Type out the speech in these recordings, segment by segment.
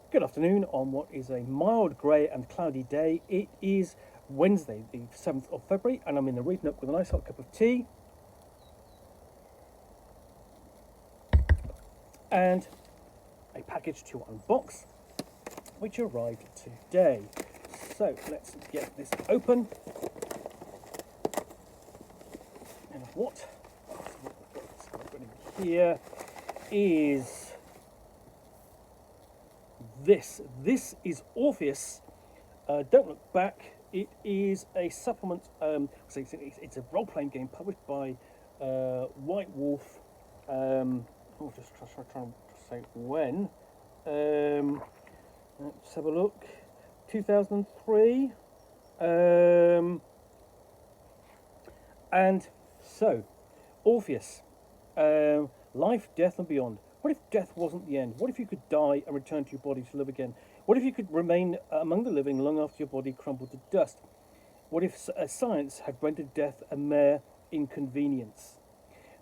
Good afternoon on what is a mild grey and cloudy day. It is Wednesday, the 7th of February, and I'm in the reading Nook with a nice hot cup of tea and a package to unbox, which arrived today. So let's get this open. And what I've got here is this. This is Orpheus. Don't Look Back. It is a supplement. It's a role-playing game published by White Wolf. I'll just try to say when. Let's have a look. 2003. And so, Orpheus. Life, death, and beyond. What if death wasn't the end? What if you could die and return to your body to live again? What if you could remain among the living long after your body crumbled to dust? What if science had rendered death a mere inconvenience?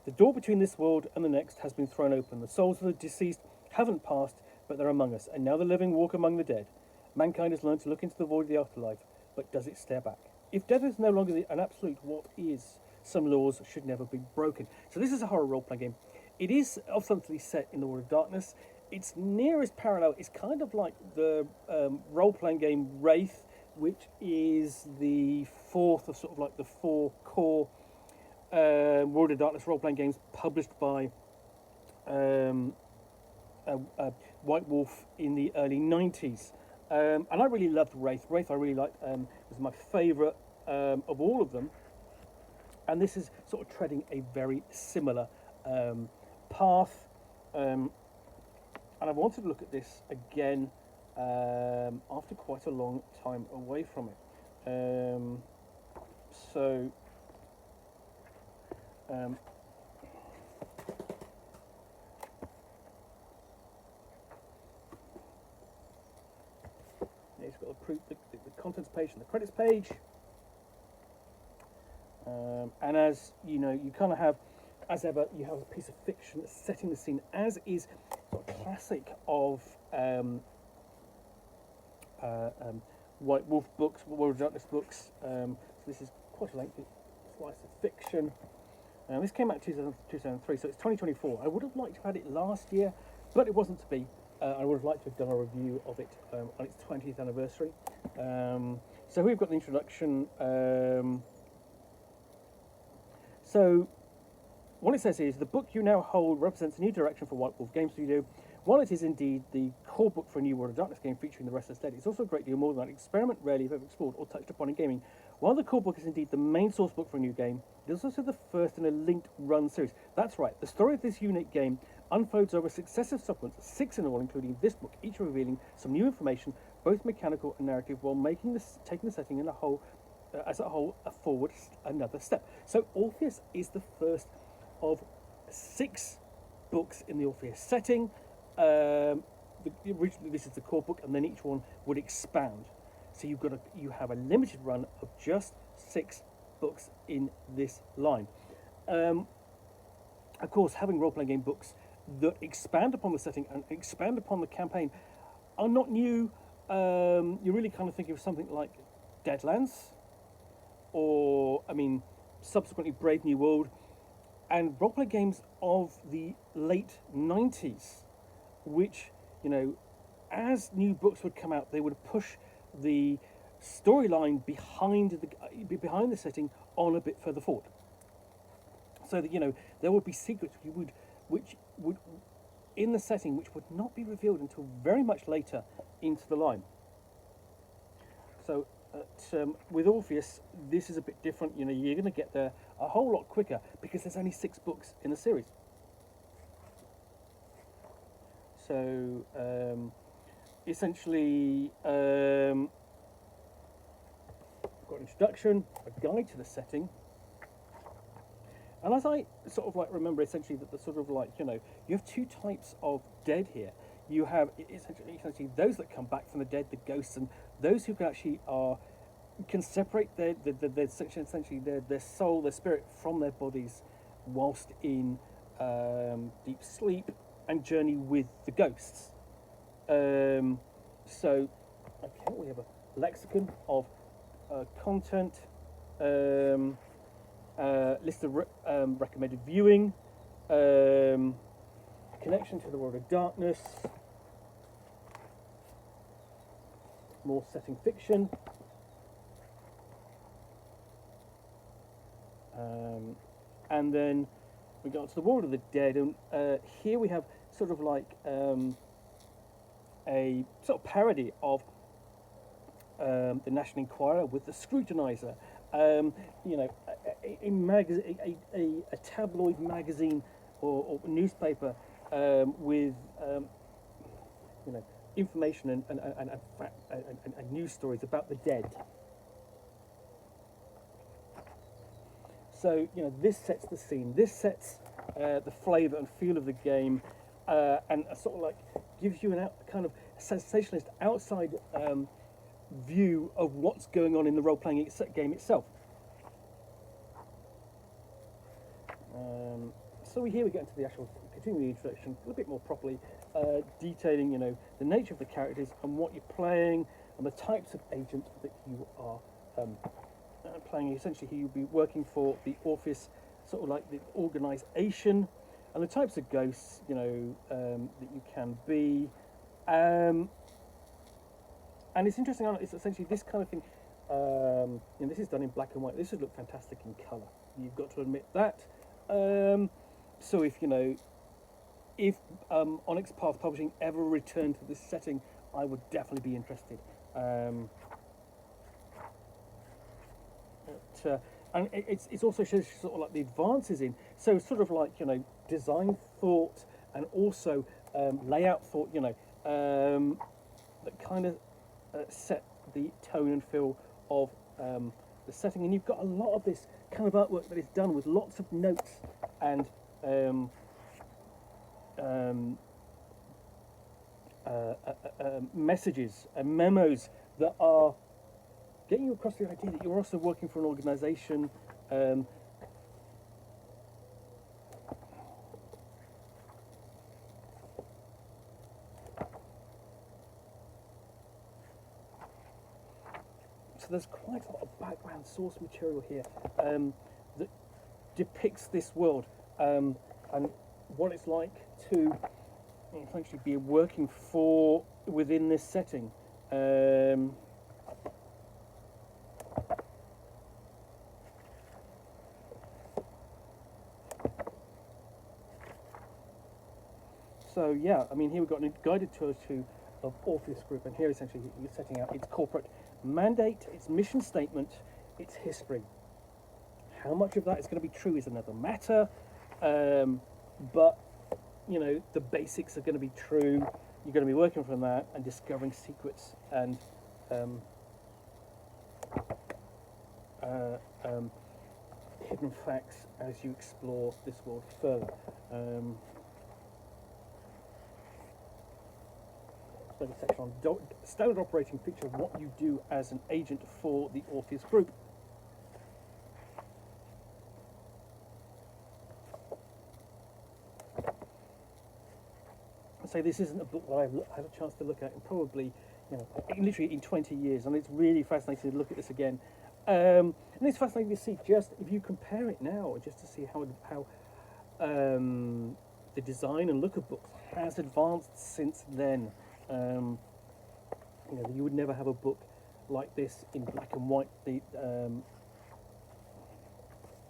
The door between this world and the next has been thrown open. The souls of the deceased haven't passed, but they're among us, and now the living walk among the dead. Mankind has learned to look into the void of the afterlife, but does it stare back? If death is no longer an absolute, what is? Some laws should never be broken. So this is a horror role-playing game. It is ostensibly set in the world of darkness. Its nearest parallel is kind of like the role-playing game Wraith, which is the fourth of sort of like the four core World of Darkness role-playing games published by White Wolf in the early 90s. And I really loved Wraith. Wraith I really liked, was my favourite of all of them. And this is sort of treading a very similar path. And I wanted to look at this again after quite a long time away from it. So it's got the contents page and the credits page. And as you know, you kind of have, as ever, you have a piece of fiction setting the scene, as is sort of classic of White Wolf books, World of Darkness books. So this is quite a lengthy slice of fiction. This came out in 2003, so it's 2024. I would have liked to have had it last year, but it wasn't to be. I would have liked to have done a review of it on its 20th anniversary. So we've got the introduction. So what it says here is the book you now hold represents a new direction for White Wolf Game Studio. While it is indeed the core book for a new World of Darkness game featuring the Restless Dead, it's also a great deal more than an experiment rarely if ever explored or touched upon in gaming. While the core book is indeed the main source book for a new game, it is also the first in a linked run series. That's right, the story of this unique game unfolds over successive supplements, 6 in all, including this book, each revealing some new information, both mechanical and narrative, while taking the setting in a whole, as a whole, forward another step. So Orpheus is the first of 6 books in the Orpheus setting. Originally, this is the core book, and then each one would expand. So you have a limited run of just 6 books in this line. Of course, having role-playing game books that expand upon the setting and expand upon the campaign are not new. You really kind of think of something like Deadlands, or subsequently Brave New World, and role-playing games of the late 90s, which, as new books would come out, they would push the storyline behind the setting on a bit further forward, so that there would be secrets which would in the setting which would not be revealed until very much later into the line. So with Orpheus, this is a bit different. You're going to get there a whole lot quicker because there's only 6 books in the series. So essentially, got an introduction, a guide to the setting, and as I sort of remember, essentially that the sort of you have 2 types of dead here. You have essentially those that come back from the dead, the ghosts, and those who can separate their soul, their spirit from their bodies whilst in deep sleep and journey with the ghosts. So, okay, we have a lexicon of content, um, list of recommended viewing, connection to the world of darkness, more setting fiction, and then we got to the world of the dead, and here we have sort of like a sort of parody of the National Enquirer with the Scrutinizer. You know, a tabloid magazine or newspaper with you know, information and news stories about the dead. So, you know, this sets the scene. This sets the flavour and feel of the game, and sort of like gives you a kind of sensationalist outside view of what's going on in the role-playing game itself. So here we get into the actual, continuing the introduction a little bit more properly, detailing, you know, the nature of the characters and what you're playing and the types of agent that you are playing. Essentially, here you'll be working for the Orpheus, sort of like the organisation, and the types of ghosts, you know, that you can be. And it's interesting, it's essentially this kind of thing. You know, this is done in black and white. This would look fantastic in colour. You've got to admit that. So if, you know, if Onyx Path Publishing ever returned to this setting, I would definitely be interested. And it's also shows sort of like the advances in, so sort of like, you know, design thought and also layout thought, you know, that kind of set the tone and feel of the setting. And you've got a lot of this kind of artwork that is done with lots of notes and messages and memos that are getting you across the idea that you're also working for an organisation. So there's quite a lot of background source material here that depicts this world and what it's like to essentially be working for within this setting. So yeah, I mean, here we've got a guided tour of Orpheus Group, and here essentially you're setting out its corporate mandate, its mission statement, its history. How much of that is going to be true is another matter, but you know, the basics are going to be true. You're going to be working from that and discovering secrets and hidden facts as you explore this world further. So the section on standard operating picture of what you do as an agent for the Orpheus Group. So this isn't a book that I've had a chance to look at in probably, you know, literally in 20 years, and it's really fascinating to look at this again. And it's fascinating to see just if you compare it now, just to see how the design and look of books has advanced since then. You know, you would never have a book like this in black and white.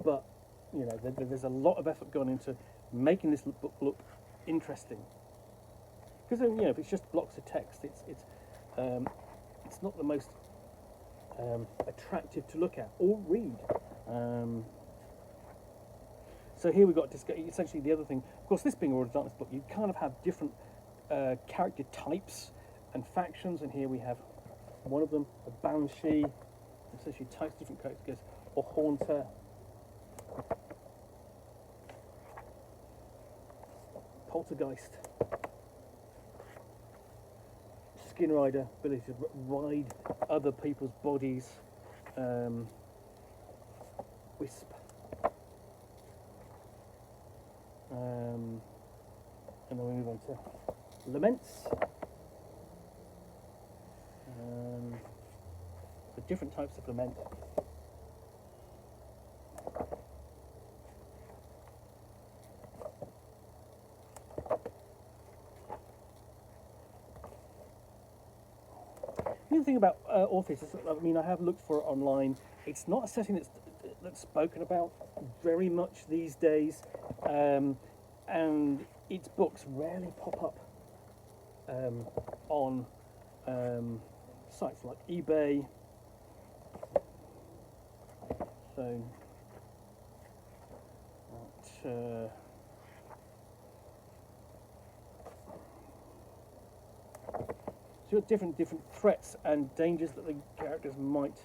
But you know, there's a lot of effort gone into making this book look interesting. Because you know, if it's just blocks of text, it's not the most attractive to look at or read. So here we've got essentially the other thing. Of course, this being a World of Darkness book, you kind of have different character types and factions, and here we have one of them, a Banshee, essentially types different characters, or Haunter, Poltergeist, Skin Rider, ability to ride other people's bodies, Wisp, and then we move on to Laments, the different types of lament. The other thing about Orpheus is, I mean, I have looked for it online. It's not a setting that's spoken about very much these days, and its books rarely pop up on sites like eBay. So, so you've got different threats and dangers that the characters might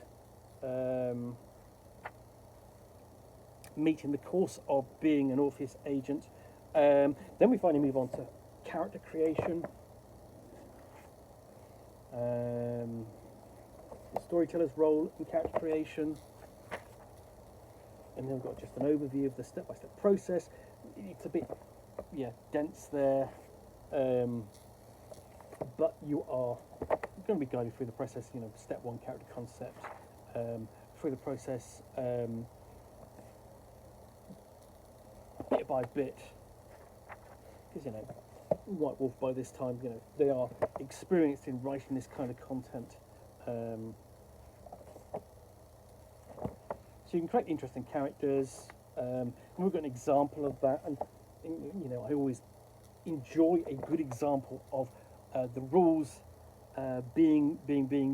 meet in the course of being an Orpheus agent. Then we finally move on to character creation. The storyteller's role in character creation. And then we've got just an overview of the step-by-step process. It's a bit, dense there. But you are going to be guided through the process, step one, character concept, through the process, bit by bit, because, White Wolf by this time, they are experienced in writing this kind of content. So you can create interesting characters, and we've got an example of that, and, I always enjoy a good example of the rules being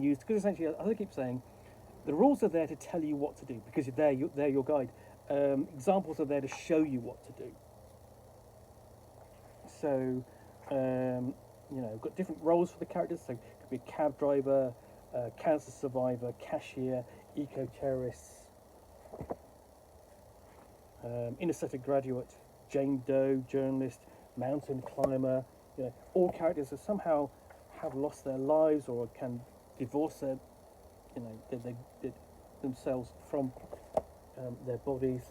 used, because essentially, as I keep saying, the rules are there to tell you what to do, because they're your guide. Examples are there to show you what to do. So, we've got different roles for the characters. So it could be a cab driver, cancer survivor, cashier, eco-terrorist, inner-city graduate, Jane Doe, journalist, mountain climber. All characters that somehow have lost their lives or can divorce their, themselves from their bodies.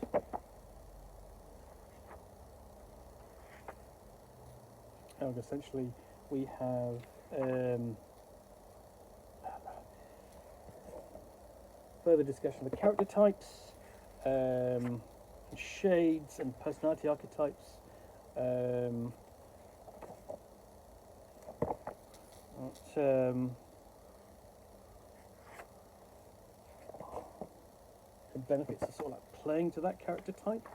And essentially, we have further discussion of the character types, shades and personality archetypes. The benefits are sort of like playing to that character type.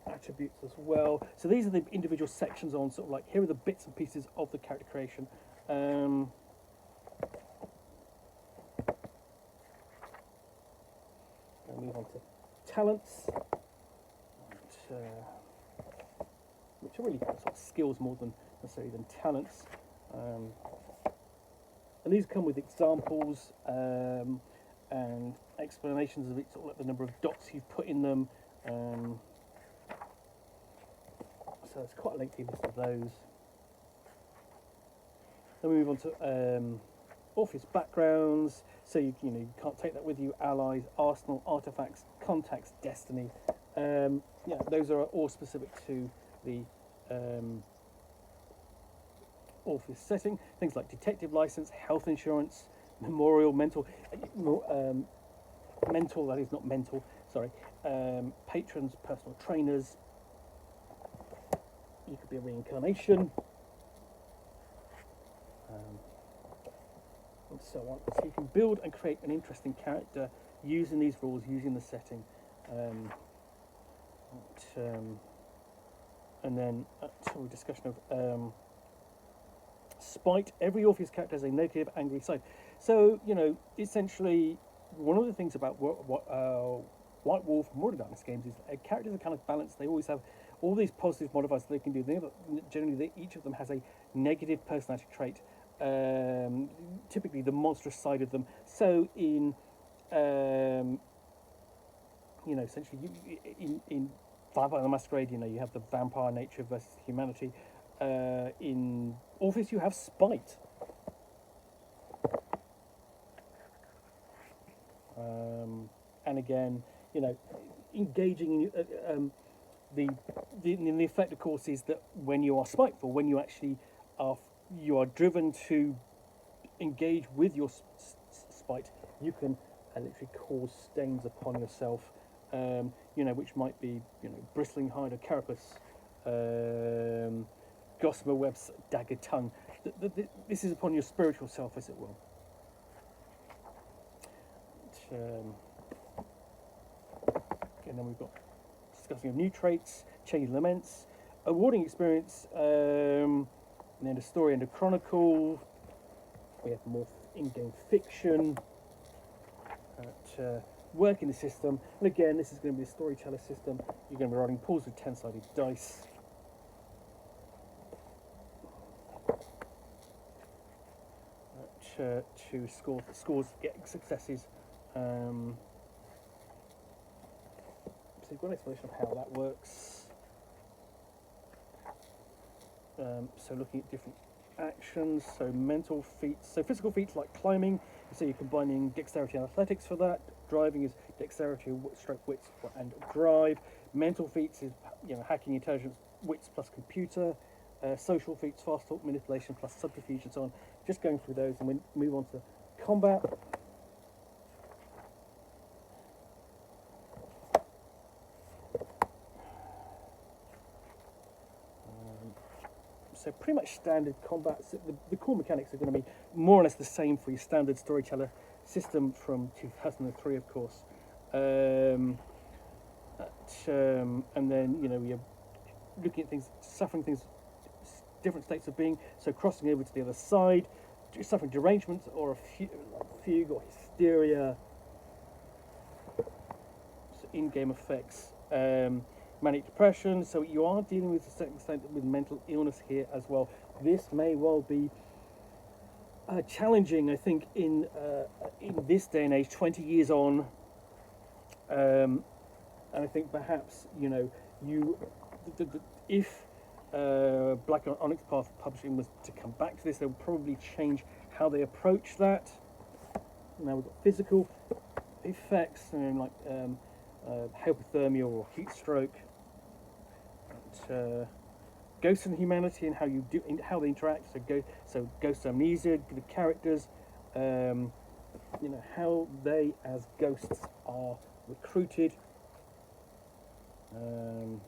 Attributes as well. So these are the individual sections on sort of like, here are the bits and pieces of the character creation. And move on to talents, which are really sort of skills more than necessarily than talents. And these come with examples and explanations of it, sort of like the number of dots you've put in them. So it's quite a lengthy list of those. Then we move on to Orpheus backgrounds. So you can't take that with you. Allies, arsenal, artifacts, contacts, destiny. Those are all specific to the Orpheus setting. Things like detective license, health insurance, memorial, mental, that is not mental. Sorry, patrons, personal trainers. You could be a reincarnation, and so on. So you can build and create an interesting character using these rules, using the setting. And then a discussion of spite. Every Orpheus character has a negative, angry side. So, essentially, one of the things about White Wolf and Modern Darkness games is characters are kind of balanced. They always have all these positive modifiers that they can do. Generally, each of them has a negative personality trait, typically the monstrous side of them. So in, essentially, in Vampire the Masquerade, you have the vampire nature versus humanity. In Orpheus, you have spite. And again, engaging in the effect, of course, is that when you are spiteful, when you actually are you are driven to engage with your spite, you can literally cause stains upon yourself, which might be, bristling hide or carapace, gossamer webs, dagger tongue. This is upon your spiritual self, as it will. And then we've got discussing of new traits, change laments, a rewarding experience, and then a story and a chronicle. We have more in-game fiction, work in the system. And again, this is going to be a storyteller system. You're going to be rolling pools with 10-sided dice. To scores, get successes. So you've got an explanation of how that works. So looking at different actions, so mental feats, so physical feats like climbing, so you're combining dexterity and athletics for that. Driving is dexterity, stroke, wits, and drive. Mental feats is hacking, intelligence, wits plus computer. Social feats, fast talk, manipulation plus subterfuge, and so on. Just going through those, and we move on to combat. So pretty much standard combat. So the core mechanics are going to be more or less the same for your standard storyteller system from 2003, of course. And then you're looking at things, suffering things, different states of being. So crossing over to the other side, suffering derangement or a fugue or hysteria. So in-game effects. Manic depression, so you are dealing with a certain extent with mental illness here as well. This may well be challenging, I think, in this day and age, 20 years on, and I think perhaps if Black Onyx Path Publishing was to come back to this, they would probably change how they approach that. Now we've got physical effects, like hypothermia or heat stroke. Ghosts and humanity and how they interact. So ghost amnesia, the characters, how they as ghosts are recruited. So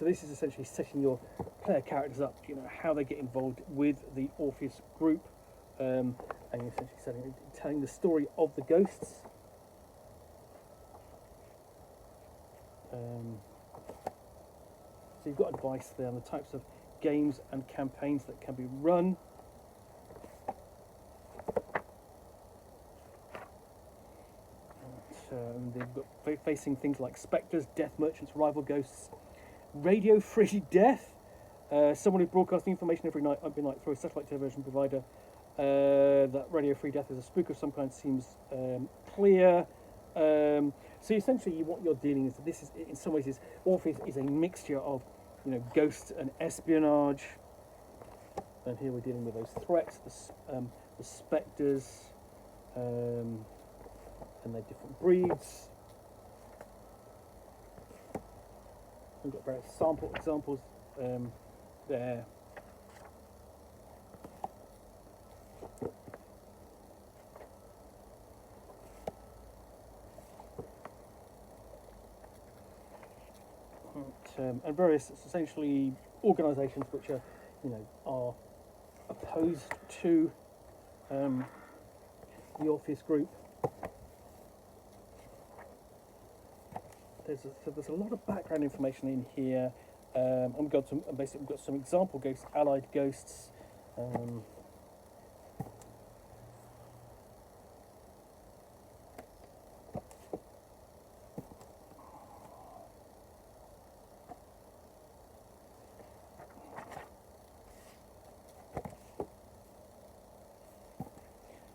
this is essentially setting your player characters up. How they get involved with the Orpheus group, and essentially telling the story of the ghosts. So you've got advice there on the types of games and campaigns that can be run. They've got facing things like spectres, death merchants, rival ghosts, radio-free death. Someone who's broadcasting information every night through a satellite television provider. That radio-free death is a spook of some kind seems clear. So essentially, what you're dealing with, this is in some ways Orpheus is a mixture of, ghosts and espionage. And here we're dealing with those threats, the spectres, and their different breeds. We've got various sample examples there. And various essentially organisations which are, are opposed to the Orpheus group. There's a lot of background information in here, and we've got some example ghosts, allied ghosts.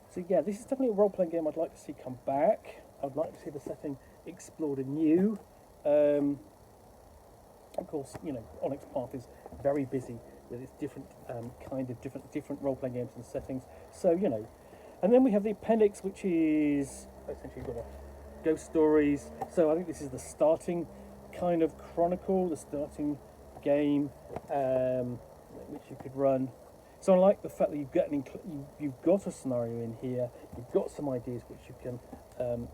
So yeah, this is definitely a role-playing game I'd like to see come back. I'd like to see the setting explored anew. Of course, Onyx Path is very busy with its different different role-playing games and settings. So and then we have the appendix, which is essentially got ghost stories. So I think this is the starting kind of chronicle, the starting game, which you could run. So I like the fact that you've got a scenario in here, you've got some ideas which you can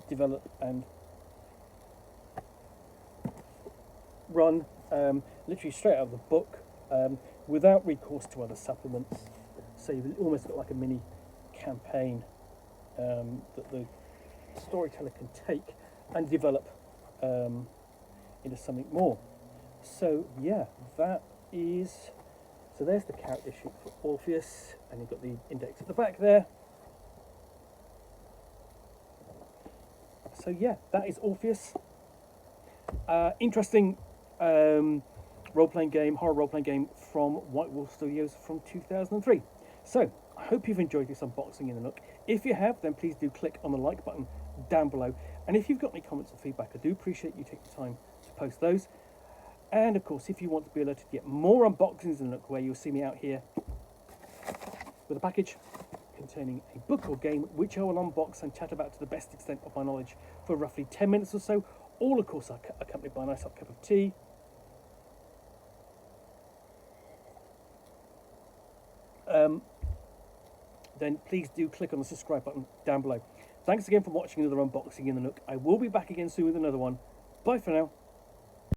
develop and run literally straight out of the book without recourse to other supplements. So you've almost got like a mini campaign that the storyteller can take and develop into something more. So yeah, that is... So there's the character sheet for Orpheus, and you've got the index at the back there. So yeah, that is Orpheus. Interesting role-playing game, horror role-playing game from White Wolf Studios from 2003. So I hope you've enjoyed this unboxing in the Nook. If you have, then please do click on the like button down below. And if you've got any comments or feedback, I do appreciate you taking the time to post those. And of course, if you want to be alerted to get more unboxings in the Nook, where you'll see me out here with a package containing a book or game, which I will unbox and chat about to the best extent of my knowledge for roughly 10 minutes or so, all of course accompanied by a nice hot cup of tea. Then please do click on the subscribe button down below. Thanks again for watching another unboxing in the Nook. I will be back again soon with another one. Bye for now.